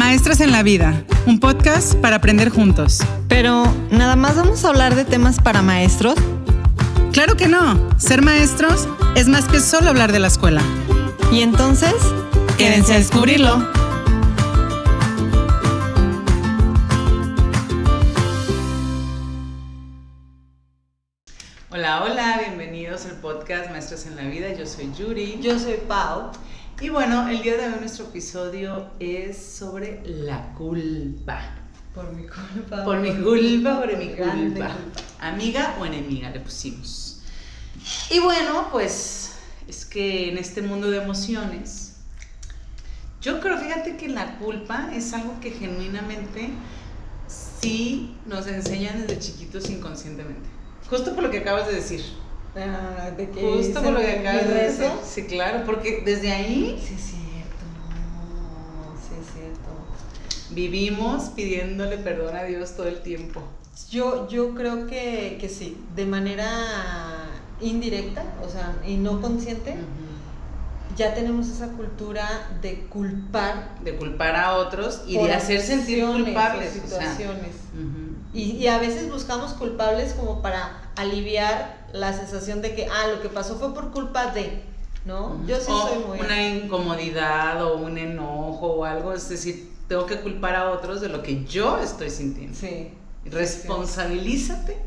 Maestras en la Vida, un podcast para aprender juntos. Pero, ¿nada más vamos a hablar de temas para maestros? ¡Claro que no! Ser maestros es más que solo hablar de la escuela. Y entonces, quédense a descubrirlo. Hola, hola, bienvenidos al podcast Maestras en la Vida. Yo soy Yuri. Yo soy Pau. Y bueno, el día de hoy nuestro episodio es sobre la culpa. Por mi culpa. Por mi culpa, por mi culpa. Amiga o enemiga le pusimos. Y bueno, pues es que en este mundo de emociones, yo creo, fíjate que la culpa es algo que genuinamente sí nos enseñan desde chiquitos inconscientemente. Justo por lo que acabas de decir. ¿De qué? Justo por lo que acabas de decir. Sí, claro, porque desde ahí Sí, es cierto. Sí, es cierto. vivimos pidiéndole perdón a Dios todo el tiempo. Yo creo que sí, de manera indirecta, o sea, y no consciente, ya tenemos esa cultura de culpar. De culpar a otros y por de hacer sentir acciones culpables. o situaciones. O sea, Y a veces buscamos culpables como para aliviar la sensación de que, lo que pasó fue por culpa de, ¿no? Yo sí o soy muy... una incomodidad o un enojo o algo, es decir, tengo que culpar a otros de lo que yo estoy sintiendo. Sí. Responsabilízate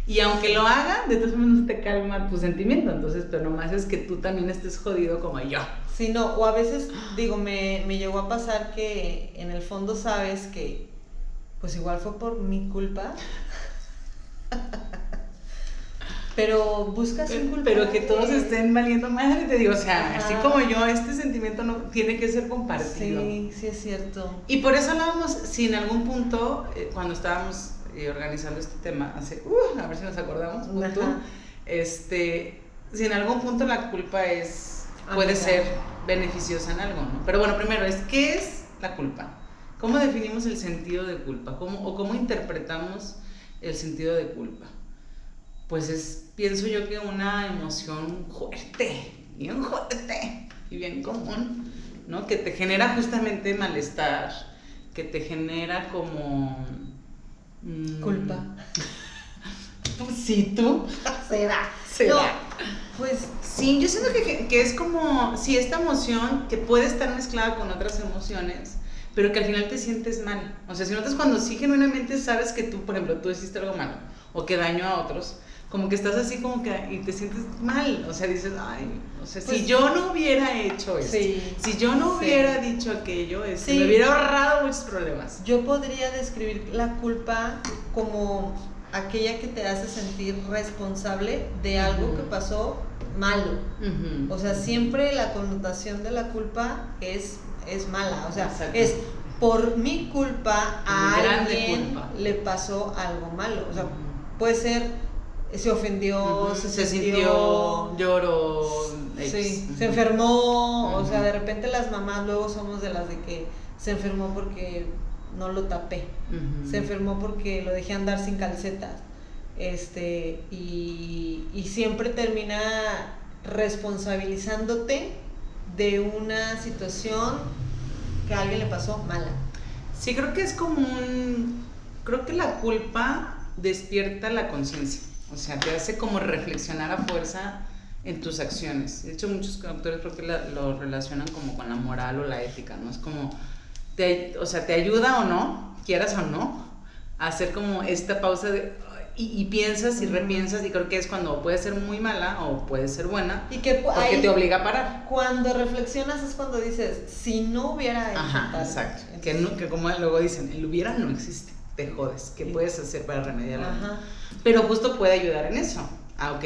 y aunque lo haga, de todas maneras te calma tu sentimiento, entonces, pero nomás es que tú también estés jodido como yo. Sí, no, o a veces, digo, me llegó a pasar que en el fondo sabes que, pues igual fue por mi culpa. Pero buscas un culpable. Pero que todos estén valiendo madre, te digo, o sea, Ajá. así como yo, este sentimiento no tiene que ser compartido. Sí, sí es cierto. Y por eso hablábamos, si en algún punto, cuando estábamos organizando este tema, hace, a ver si nos acordamos, punto, Ajá. si en algún punto la culpa puede ser beneficiosa en algo, ¿no? Pero bueno, primero ¿qué es la culpa? ¿Cómo definimos el sentido de culpa? ¿Cómo interpretamos el sentido de culpa? Pues pienso yo que una emoción fuerte, bien fuerte y bien común, ¿no? Que te genera justamente malestar, que te genera como... Culpa. Sí, tú. ¿Será? ¿Será? No, pues... Sí, yo siento que es como si esta emoción que puede estar mezclada con otras emociones, pero que al final te sientes mal. O sea, si notas cuando sí genuinamente sabes que tú, por ejemplo, tú hiciste algo malo o que daño a otros, como que estás así como que y te sientes mal, o sea, dices, o sea, pues, si yo no hubiera hecho esto, si yo no hubiera dicho aquello, me hubiera ahorrado muchos problemas. Yo podría describir la culpa como aquella que te hace sentir responsable de algo que pasó malo. O sea, siempre la connotación de la culpa es mala, o sea, exacto. Es por mi culpa a alguien culpa. le pasó algo malo, o sea, puede ser se ofendió, se sintió, lloró, sí, se enfermó, o sea, de repente las mamás luego somos de las de que se enfermó porque no lo tapé, se enfermó porque lo dejé andar sin calcetas, y siempre termina responsabilizándote de una situación que a alguien le pasó mala. Sí, creo que es creo que la culpa despierta la conciencia. O sea, te hace como reflexionar a fuerza en tus acciones. De hecho, muchos autores creo que lo relacionan como con la moral o la ética, ¿no? Es como, te ayuda o no, quieras o no, a hacer como esta pausa y piensas y repiensas, y creo que es cuando puede ser muy mala o puede ser buena, y que porque ahí, te obliga a parar. Cuando reflexionas es cuando dices, si no hubiera hecho tal. Exacto. Entonces, que como luego dicen, el hubiera no existe. Te jodes, ¿qué puedes hacer para remediarlo? Ajá. Pero justo puede ayudar en eso. Ok,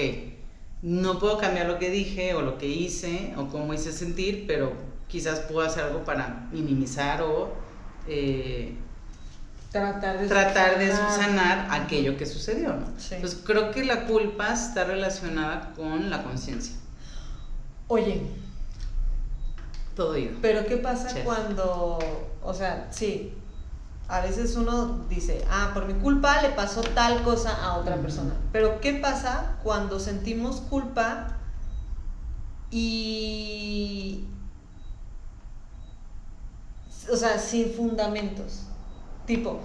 no puedo cambiar lo que dije o lo que hice o cómo hice sentir, pero quizás puedo hacer algo para minimizar o tratar de subsanar aquello que sucedió, ¿no? Sí. Entonces creo que la culpa está relacionada con la conciencia. Oye, Todo ido. pero ¿qué pasa cuando, o sea, sí, a veces uno dice, por mi culpa le pasó tal cosa a otra persona, pero ¿qué pasa cuando sentimos culpa y sea, sin fundamentos. Tipo,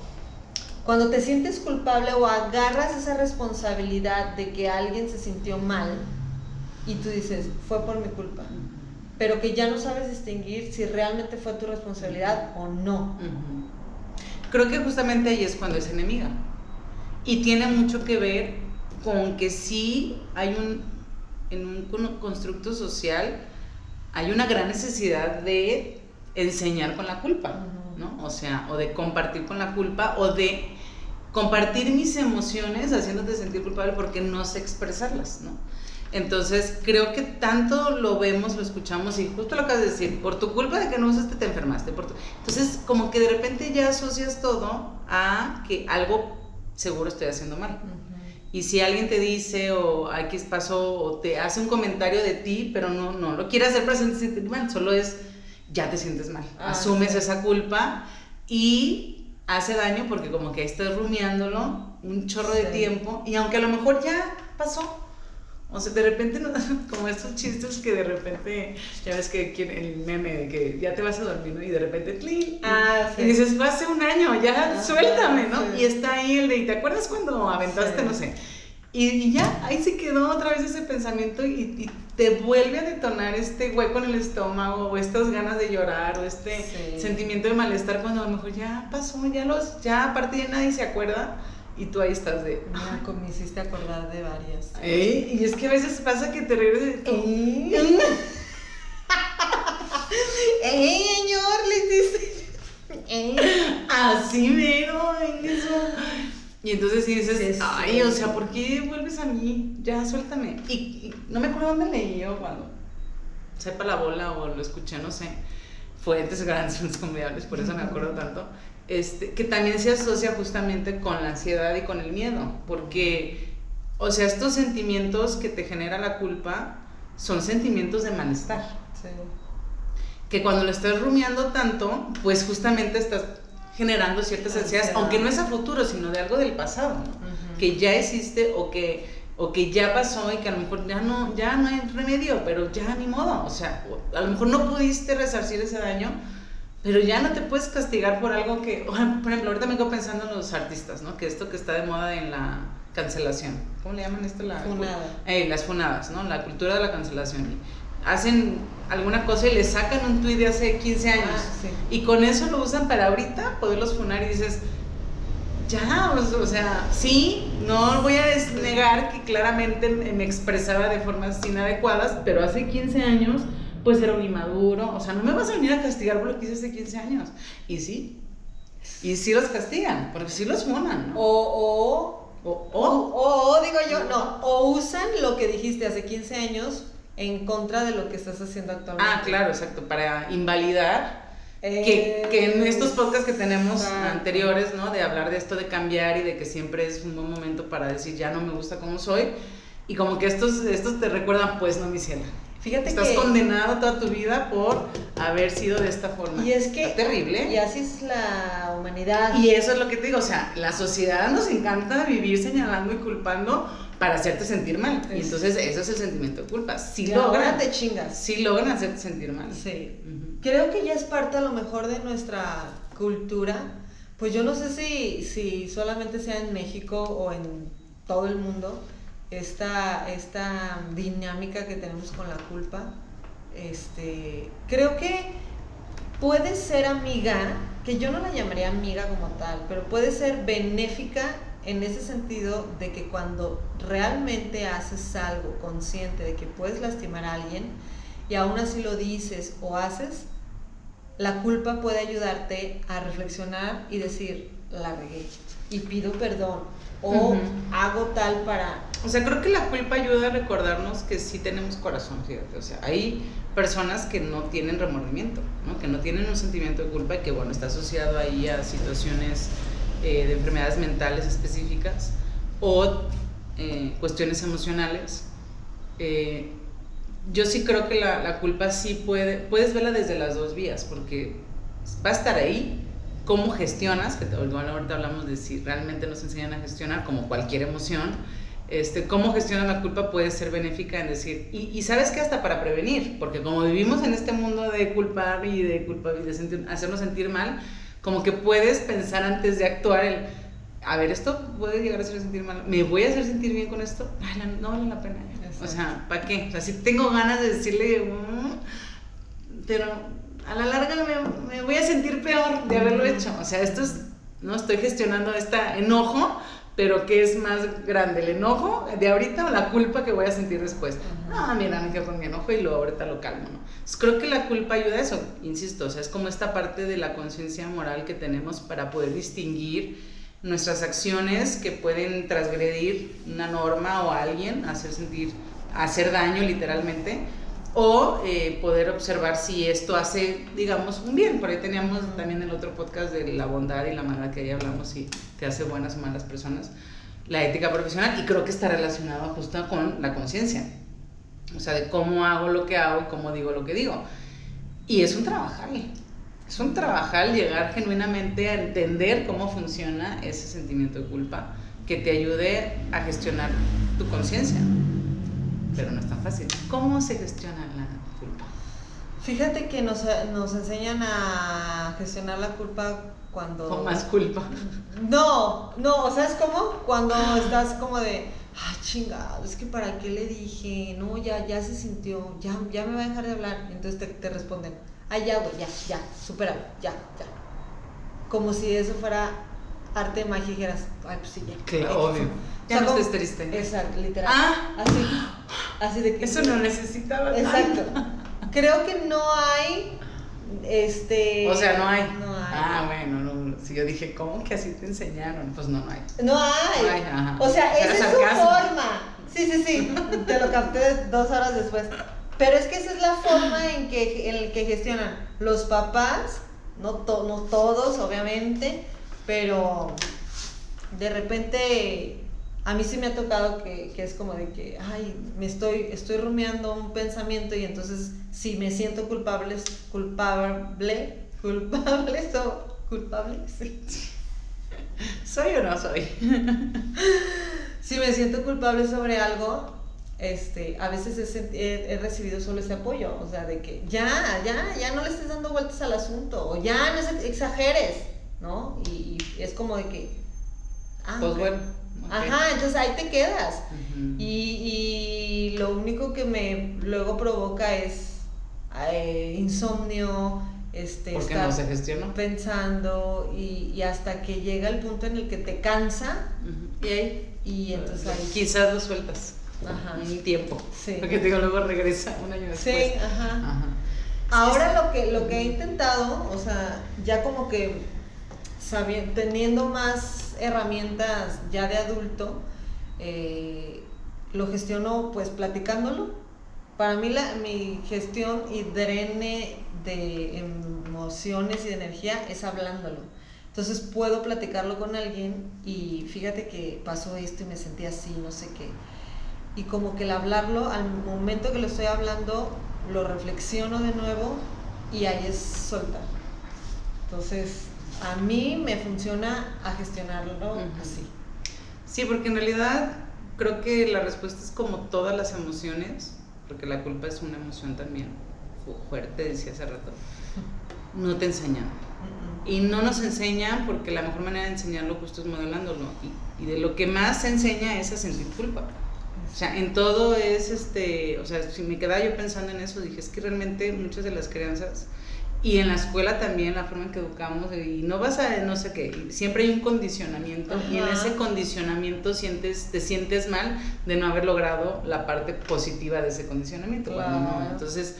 cuando te sientes culpable o agarras esa responsabilidad de que alguien se sintió mal y tú dices, fue por mi culpa, pero que ya no sabes distinguir si realmente fue tu responsabilidad o no. Creo que justamente ahí es cuando es enemiga. Y tiene mucho que ver con que sí hay en un constructo social, hay una gran necesidad de enseñar con la culpa, ¿no? O sea, o de compartir con la culpa, o de compartir mis emociones haciéndote sentir culpable porque no sé expresarlas, ¿no? Entonces, creo que tanto lo vemos, lo escuchamos, y justo lo acabas de decir, por tu culpa de que no usaste te enfermaste. Entonces, como que de repente ya asocias todo a que algo seguro estoy haciendo mal. Y si alguien te dice, o X pasó, o te hace un comentario de ti, pero no lo quiere hacer para sentirte mal, solo es, ya te sientes mal. Asumes esa culpa y hace daño porque como que estás rumiándolo un chorro de tiempo, y aunque a lo mejor ya pasó, o sea, de repente, como estos chistes que de repente, ya ves que el meme de que ya te vas a dormir, ¿no? Y de repente, ¡tling! Y dices, fue hace un año, ya suéltame, ¿no? Sí. Y está ahí el de, ¿te acuerdas cuando aventaste, no sé? Y ya, ahí se quedó otra vez ese pensamiento y te vuelve a detonar este hueco en el estómago, o estas ganas de llorar, o este sentimiento de malestar cuando a lo mejor ya pasó, ya aparte ya nadie se acuerda. Y tú ahí estás de... me hiciste acordar de varias. Y es que a veces pasa que te regresas... señor! Le dice... Así mero, eso. Y entonces sí dices, ay, o sea, ¿por qué vuelves a mí? Ya, suéltame. Y no me acuerdo dónde leí yo, cuando sepa la bola o lo escuché, no sé. Fuentes grandes, inconmedables, por eso me acuerdo tanto. Que también se asocia justamente con la ansiedad y con el miedo, porque, o sea, estos sentimientos que te genera la culpa son sentimientos de malestar. Sí. Que cuando lo estás rumiando tanto, pues justamente estás generando ciertas ansiedades, aunque no es a futuro, sino de algo del pasado, ¿no? Que ya existe o que ya pasó y que a lo mejor ya no hay remedio, pero ya ni modo, o sea, a lo mejor no pudiste resarcir ese daño, pero ya no te puedes castigar por algo que, por ejemplo, ahorita me quedo pensando en los artistas, ¿no? Que esto que está de moda en la cancelación, ¿cómo le llaman esto? Las funadas, ¿no? La cultura de la cancelación. Hacen alguna cosa y le sacan un tuit de hace 15 años. Y con eso lo usan para ahorita poderlos funar, y dices, ya, o sea, sí, no voy a negar que claramente me expresaba de formas inadecuadas, pero hace 15 años... pues era un inmaduro, o sea, no me vas a venir a castigar por lo que hice hace 15 años. Y sí los castigan, porque sí los funan, ¿no? Digo yo, o usan lo que dijiste hace 15 años en contra de lo que estás haciendo actualmente. Claro, exacto, para invalidar que en estos podcasts que tenemos anteriores, ¿no? De hablar de esto de cambiar y de que siempre es un buen momento para decir, ya no me gusta como soy, y como que estos te recuerdan, pues no, mi ciela. Fíjate estás condenado toda tu vida por haber sido de esta forma. Y es que está terrible. Y así es la humanidad. Y eso es lo que te digo, o sea, la sociedad nos encanta vivir señalando y culpando para hacerte sentir mal. Y entonces ese es el sentimiento de culpa. Sí logran, te chingas. Sí logran hacerte sentir mal. Sí. Creo que ya es parte a lo mejor de nuestra cultura. Pues yo no sé si solamente sea en México o en todo el mundo. Esta dinámica que tenemos con la culpa, creo que puede ser amiga, que yo no la llamaría amiga como tal, pero puede ser benéfica en ese sentido de que cuando realmente haces algo consciente de que puedes lastimar a alguien y aún así lo dices o haces, la culpa puede ayudarte a reflexionar y decir, la regué y pido perdón. O hago tal para... O sea, creo que la culpa ayuda a recordarnos que sí tenemos corazón, fíjate. O sea, hay personas que no tienen remordimiento, ¿no? Que no tienen un sentimiento de culpa y que, bueno, está asociado ahí a situaciones de enfermedades mentales específicas o cuestiones emocionales. Yo sí creo que la culpa sí puedes verla desde las dos vías, porque va a estar ahí. ¿Cómo gestionas? Que ahorita hablamos de si realmente nos enseñan a gestionar como cualquier emoción, cómo gestionar la culpa puede ser benéfica en decir, y sabes que hasta para prevenir, porque como vivimos en este mundo de culpar y de hacernos sentir mal, como que puedes pensar antes de actuar a ver, esto puede llegar a hacer sentir mal, ¿me voy a hacer sentir bien con esto? Ay, no vale la pena. Exacto. O sea, ¿para qué? O sea, si tengo ganas de decirle, pero a la larga me voy a sentir peor de haberlo hecho. O sea, no estoy gestionando este enojo, pero ¿qué es más grande? ¿El enojo de ahorita o la culpa que voy a sentir después? No, mira, me quedo con mi enojo y ahorita lo calmo, ¿no? Entonces, creo que la culpa ayuda a eso, insisto, o sea, es como esta parte de la conciencia moral que tenemos para poder distinguir nuestras acciones que pueden transgredir una norma o a alguien, hacer daño literalmente, o poder observar si esto hace, digamos, un bien. Por ahí teníamos también el otro podcast de la bondad y la maldad, que ahí hablamos si te hace buenas o malas personas, la ética profesional, y creo que está relacionado justo con la conciencia, o sea, de cómo hago lo que hago y cómo digo lo que digo. Y es un trabajar llegar genuinamente a entender cómo funciona ese sentimiento de culpa, que te ayude a gestionar tu conciencia. Pero no es tan fácil. ¿Cómo se gestiona la culpa? Fíjate que nos enseñan a gestionar la culpa cuando... Con más culpa. No, ¿sabes cómo? Cuando estás como de, ay, chingado, es que para qué le dije, no, ya se sintió, ya me va a dejar de hablar. Entonces te responden, ay, ya, güey, ya, supéralo, ya. Como si eso fuera arte de magia y dijeras, ay, pues sí, ya. Claro, obvio. Ya no estés triste. Exacto, literal. Así de que... Eso no necesitaba. Exacto. Creo que no hay, O sea, no hay. Ah, bueno, no, si yo dije, ¿cómo que así te enseñaron? Pues no hay. No hay. Ajá. O sea, esa es su forma. Sí, te lo capté 2 horas después. Pero es que esa es la forma en el que gestionan los papás, no todos, obviamente, pero de repente a mí sí me ha tocado que es como de que, ay, estoy rumiando un pensamiento y entonces si me siento culpable, sí. ¿Soy o no soy? Si me siento culpable sobre algo, a veces he recibido solo ese apoyo, o sea, de que ya no le estés dando vueltas al asunto, o ya no exageres, ¿no? Y es como de que, pues bueno. Okay. Ajá, entonces ahí te quedas. Uh-huh. Y lo único que me luego provoca es insomnio, porque no se gestionó, pensando y hasta que llega el punto en el que te cansa. Uh-huh. Y entonces ahí quizás lo sueltas. Ajá. Un tiempo. Sí. Porque te digo, luego regresa un año después. Sí, ajá. Ahora lo que he intentado, o sea, ya como que teniendo más herramientas ya de adulto, lo gestiono pues platicándolo. Para mí mi gestión y drene de emociones y de energía es hablándolo. Entonces puedo platicarlo con alguien y fíjate que pasó esto y me sentí así, no sé qué. Y como que el hablarlo, al momento que lo estoy hablando, lo reflexiono de nuevo y ahí es soltar. Entonces, a mí me funciona a gestionarlo así. Sí, porque en realidad creo que la respuesta es como todas las emociones, porque la culpa es una emoción también fuerte, decía hace rato. No te enseñan. Y no nos enseñan porque la mejor manera de enseñarlo justo es modelándolo. Y de lo que más se enseña es a sentir culpa. O sea, en todo es, o sea, si me quedaba yo pensando en eso, dije, es que realmente muchas de las crianzas, y en la escuela también, la forma en que educamos, y no vas a no sé qué, siempre hay un condicionamiento. Ajá. Y en ese condicionamiento te sientes mal de no haber logrado la parte positiva de ese condicionamiento. Claro. No. Entonces,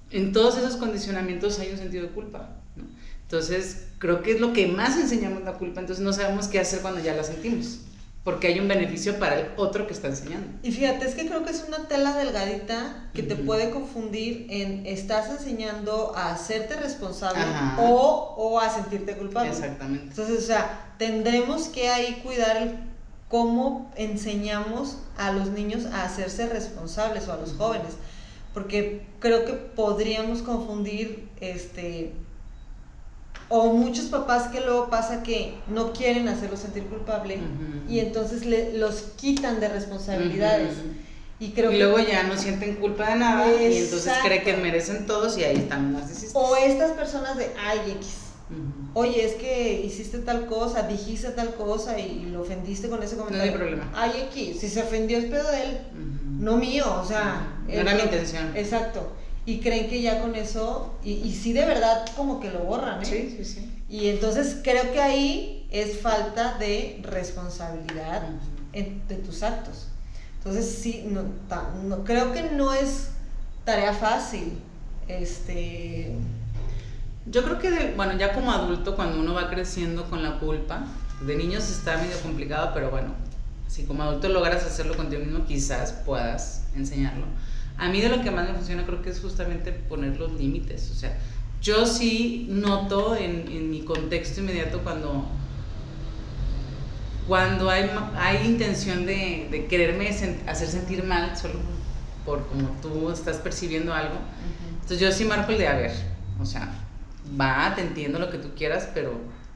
en todos esos condicionamientos hay un sentido de culpa, ¿no? Entonces, creo que es lo que más enseñamos, la culpa. Entonces no sabemos qué hacer cuando ya la sentimos, porque hay un beneficio para el otro que está enseñando. Y fíjate, es que creo que es una tela delgadita que te puede confundir en estás enseñando a hacerte responsable o a sentirte culpable. Exactamente. Entonces, o sea, tendremos que ahí cuidar cómo enseñamos a los niños a hacerse responsables o a los jóvenes, porque creo que podríamos confundir O muchos papás que luego pasa que no quieren hacerlo sentir culpable y entonces los quitan de responsabilidades. Y luego ya no sienten culpa de nada. Exacto. Y entonces creen que merecen todos y ahí están los narcisistas. O estas personas de X. Oye, es que hiciste tal cosa, dijiste tal cosa y lo ofendiste con ese comentario. No hay problema. X, si se ofendió es pedo de él, no mío, o sea. No era mi intención. Exacto. Y creen que ya con eso, y sí de verdad como que lo borran, ¿eh? Sí. Y entonces creo que ahí es falta de responsabilidad de tus actos. Entonces sí, no, creo que no es tarea fácil. Yo creo que, ya como adulto, cuando uno va creciendo con la culpa, de niños está medio complicado, pero bueno, si como adulto logras hacerlo contigo mismo, quizás puedas enseñarlo. A mí de lo que más me funciona creo que es justamente poner los límites. O sea, yo sí noto en mi contexto inmediato cuando hay intención de quererme hacer sentir mal solo por como tú estás percibiendo algo. Entonces yo sí marco el de, a ver, o sea, te entiendo lo que tú quieras, pero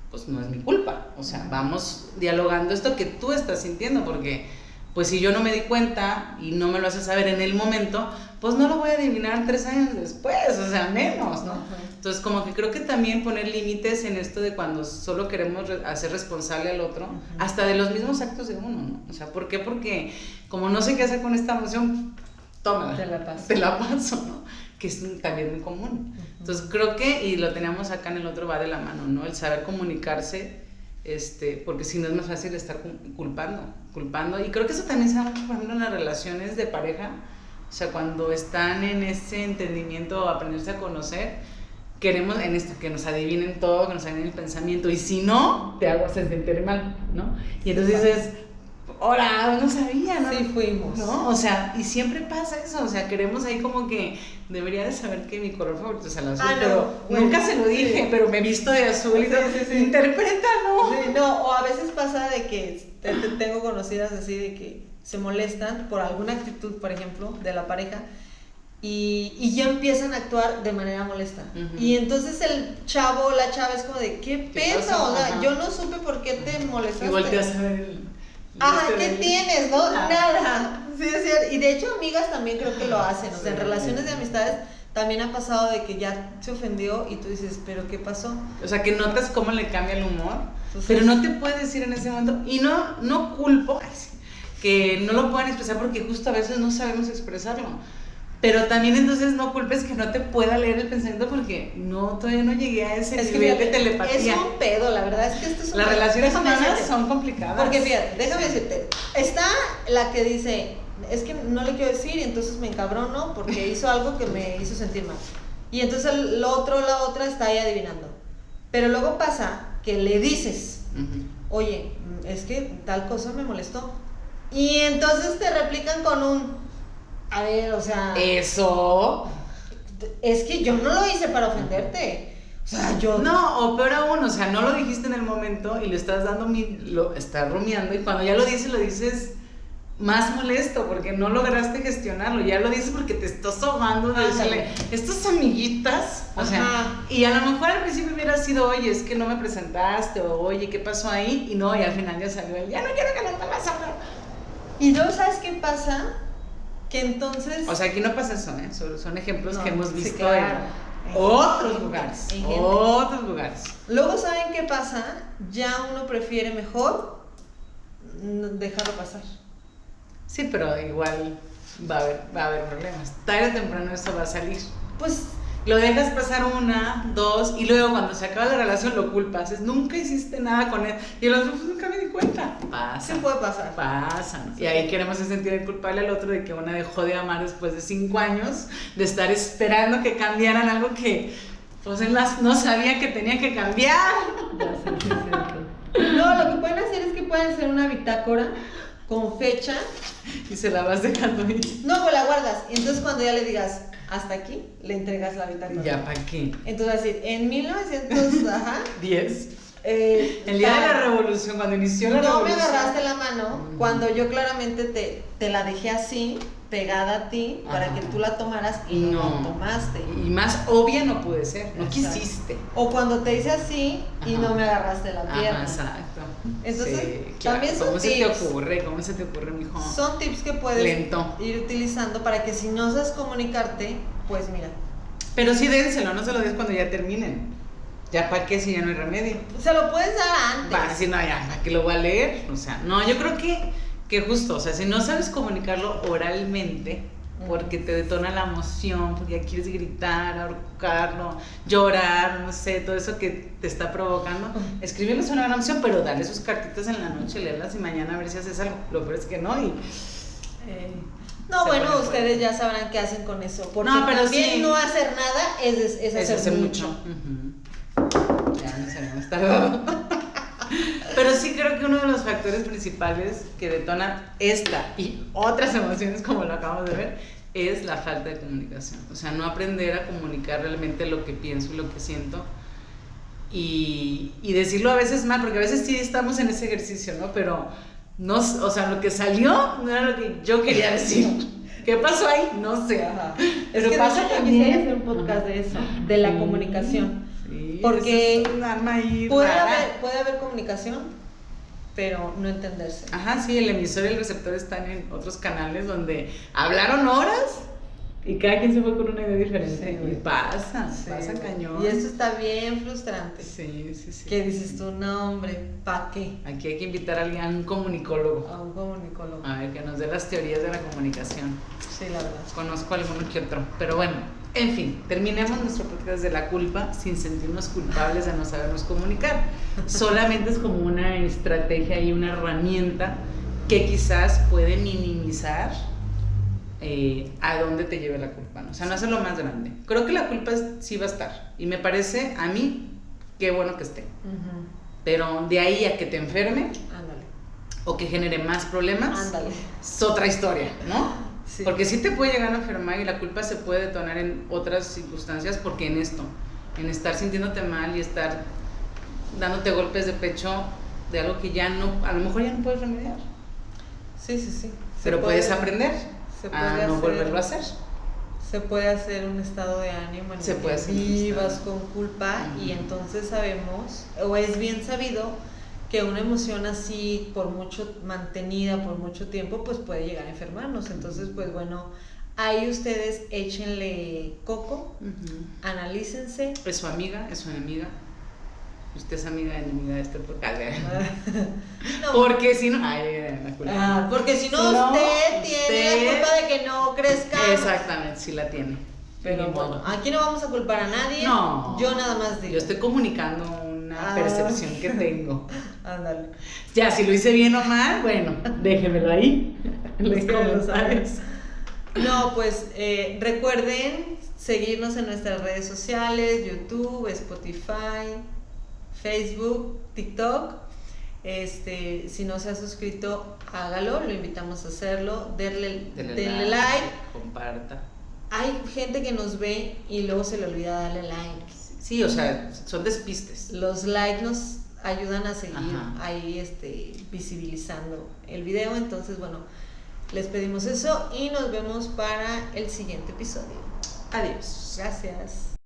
pues no es mi culpa. O sea, vamos dialogando esto que tú estás sintiendo, porque pues si yo no me di cuenta y no me lo haces saber en el momento, pues no lo voy a adivinar 3 años después, o sea, menos, ¿no? Entonces como que creo que también poner límites en esto de cuando solo queremos hacer responsable al otro, hasta de los mismos actos de uno, ¿no? O sea, ¿por qué? Porque como no sé qué hacer con esta emoción, tómala, te la paso, ¿no? Que es también muy común. Entonces creo que, y lo teníamos acá en el otro, va de la mano, ¿no? El saber comunicarse, porque si no es más fácil estar culpando, y creo que eso también se da mucho, por ejemplo, en las relaciones de pareja. O sea, cuando están en ese entendimiento o aprenderse a conocer, queremos en esto que nos adivinen todo, que nos adivinen el pensamiento, y si no, te hago sentir mal, ¿no? Y entonces dices, hola, no sabía, ¿no? Sí, fuimos. ¿No? O sea, y siempre pasa eso, o sea, queremos ahí como que debería de saber que mi color favorito es el azul, pero nunca se lo dije, pero me he visto de azul y todo, interpreta, ¿no? Sí, no, o a veces pasa de que tengo conocidas así de que se molestan por alguna actitud, por ejemplo, de la pareja, y ya empiezan a actuar de manera molesta. Y entonces el chavo o la chava es como de, ¿qué pedo? O sea, yo no supe por qué te molestaste. Y volteas a ver ¿qué tienes? ¿No? Nada. Sí, es cierto. Y de hecho, amigas también creo que lo hacen. O sea, en relaciones de amistades también ha pasado de que ya se ofendió y tú dices, ¿pero qué pasó? O sea, que notas cómo le cambia el humor, pero no te puedes decir en ese momento. Y no culpo que no lo puedan expresar, porque justo a veces no sabemos expresarlo. Pero también entonces no culpes que no te pueda leer el pensamiento, porque todavía no llegué a ese nivel de telepatía. Es un pedo, la verdad es que esto es un Las relaciones humanas son complicadas. Porque fíjate, déjame decirte, está la que dice, es que no le quiero decir y entonces me encabrono porque hizo algo que me hizo sentir mal. Y entonces la otra está ahí adivinando. Pero luego pasa que le dices, oye, es que tal cosa me molestó. Y entonces te replican con a ver, o sea... Eso... Es que yo no lo hice para ofenderte. O sea, yo... No, o peor aún, o sea, no lo dijiste en el momento y le estás lo estás rumiando, y cuando ya lo dices más molesto porque no lograste gestionarlo. Ya lo dices porque te estás ahogando de decirle, estas amiguitas, o sea, y a lo mejor al principio hubiera sido, oye, es que no me presentaste, o oye, ¿qué pasó ahí? Y no, y al final ya salió ya no quiero que no te vas a hablar. Y luego, ¿sabes qué pasa? Que entonces... O sea, aquí no pasa eso, ¿eh? Son ejemplos que hemos visto en otros lugares. Luego, ¿saben qué pasa? Ya uno prefiere mejor dejarlo pasar. Sí, pero igual va a haber problemas. Tarde o temprano eso va a salir. Pues... Lo dejas pasar 1, 2, y luego cuando se acaba la relación lo culpas. Nunca hiciste nada con él. Y el otro, pues nunca me di cuenta. Pasa. Sí puede pasar. Pasa. Sí. Y ahí queremos sentir el culpable al otro de que una dejó de amar después de 5 años, de estar esperando que cambiaran algo que pues él no sabía que tenía que cambiar. No, lo que pueden hacer es que pueden hacer una bitácora con fecha. Y se la vas dejando ahí. No, pues la guardas. Y entonces cuando ya le digas hasta aquí, le entregas la bitácora. ¿Ya para qué? Entonces, así, en 1910, El día de la revolución, cuando inició la revolución. No me agarraste la mano cuando yo claramente te la dejé así, pegada a ti, para que tú la tomaras y no la tomaste. Y más obvia no pude ser, no quisiste. O cuando te hice así y no me agarraste la pierna. Exacto. Entonces, sí, claro. también son ¿Cómo tips. ¿Cómo se te ocurre, mijo? Son tips que puedes ir utilizando para que si no sabes comunicarte, pues mira. Pero sí dénselo, no se lo des cuando ya terminen. Ya para qué si ya no hay remedio. Se lo puedes dar antes. Va a decir, no, ya, ¿para qué lo voy a leer? O sea, no, yo creo que justo, o sea, si no sabes comunicarlo oralmente, porque te detona la emoción, porque ya quieres gritar, ahorcarlo, llorar, no sé, todo eso que te está provocando, escribirlo es una gran opción, pero dale sus cartitas en la noche, léelas y mañana a ver si haces algo. Lo peor es que no, y... No, bueno, ustedes ya sabrán qué hacen con eso, porque no, pero también sí, no hacer nada es hacer mucho. Ya no sabemos tardado. Pero sí creo que uno de los factores principales que detona esta y otras emociones, como lo acabamos de ver, es la falta de comunicación. O sea, no aprender a comunicar realmente lo que pienso y lo que siento. Y decirlo a veces mal, porque a veces sí estamos en ese ejercicio, ¿no? Pero no, o sea, lo que salió no era lo que yo quería decir. ¿Qué pasó ahí? No sé. Es que pasa también hacer un podcast de eso, de la comunicación. Sí, porque es un arma ahí puede haber comunicación, pero no entenderse. Ajá, sí, el emisor y el receptor están en otros canales donde hablaron horas y cada quien se fue con una idea diferente. Sí, y pasa cañón. Y eso está bien frustrante. Sí. Que dices tú, no, hombre, ¿pa' qué? Aquí hay que invitar a alguien, a un comunicólogo. A un comunicólogo. A ver, que nos dé las teorías de la comunicación. Sí, la verdad. Conozco alguno que otro, pero bueno. En fin, terminemos nuestro podcast de la culpa sin sentirnos culpables de no sabernos comunicar. Solamente es como una estrategia y una herramienta que quizás puede minimizar a dónde te lleve la culpa, ¿no? O sea, no hacerlo más grande. Creo que la culpa sí va a estar. Y me parece, a mí, qué bueno que esté. Pero de ahí a que te enferme, o que genere más problemas, es otra historia, ¿no? Sí. Porque sí te puede llegar a enfermar y la culpa se puede detonar en otras circunstancias, porque en estar sintiéndote mal y estar dándote golpes de pecho de algo que ya no, a lo mejor ya no puedes remediar. Sí. Pero puedes aprender a no volverlo a hacer. Se puede hacer un estado de ánimo en el que vivas con culpa y entonces sabemos, o es bien sabido, que una emoción así mantenida por mucho tiempo pues puede llegar a enfermarnos. Entonces pues bueno, ahí ustedes échenle coco, analícense. ¿Es su amiga? ¿Es su enemiga? Usted es amiga o enemiga de este podcast. No, porque si no, porque si no usted tiene la culpa de que no crezca. Exactamente, sí la tiene. Pero bueno, aquí no vamos a culpar a nadie. No, yo nada más digo. Yo estoy comunicando una percepción que tengo. Ándale. Ya, si lo hice bien o mal, bueno, déjenmelo ahí. Déjenmelo saber. No, pues recuerden seguirnos en nuestras redes sociales, YouTube, Spotify, Facebook, TikTok. Si no se ha suscrito, hágalo, lo invitamos a hacerlo. Denle like, comparta. Hay gente que nos ve y luego se le olvida darle like. Sí, o sea, son despistes. Los likes nos ayudan a seguir ahí visibilizando el video. Entonces, bueno, les pedimos eso y nos vemos para el siguiente episodio. Adiós. Gracias.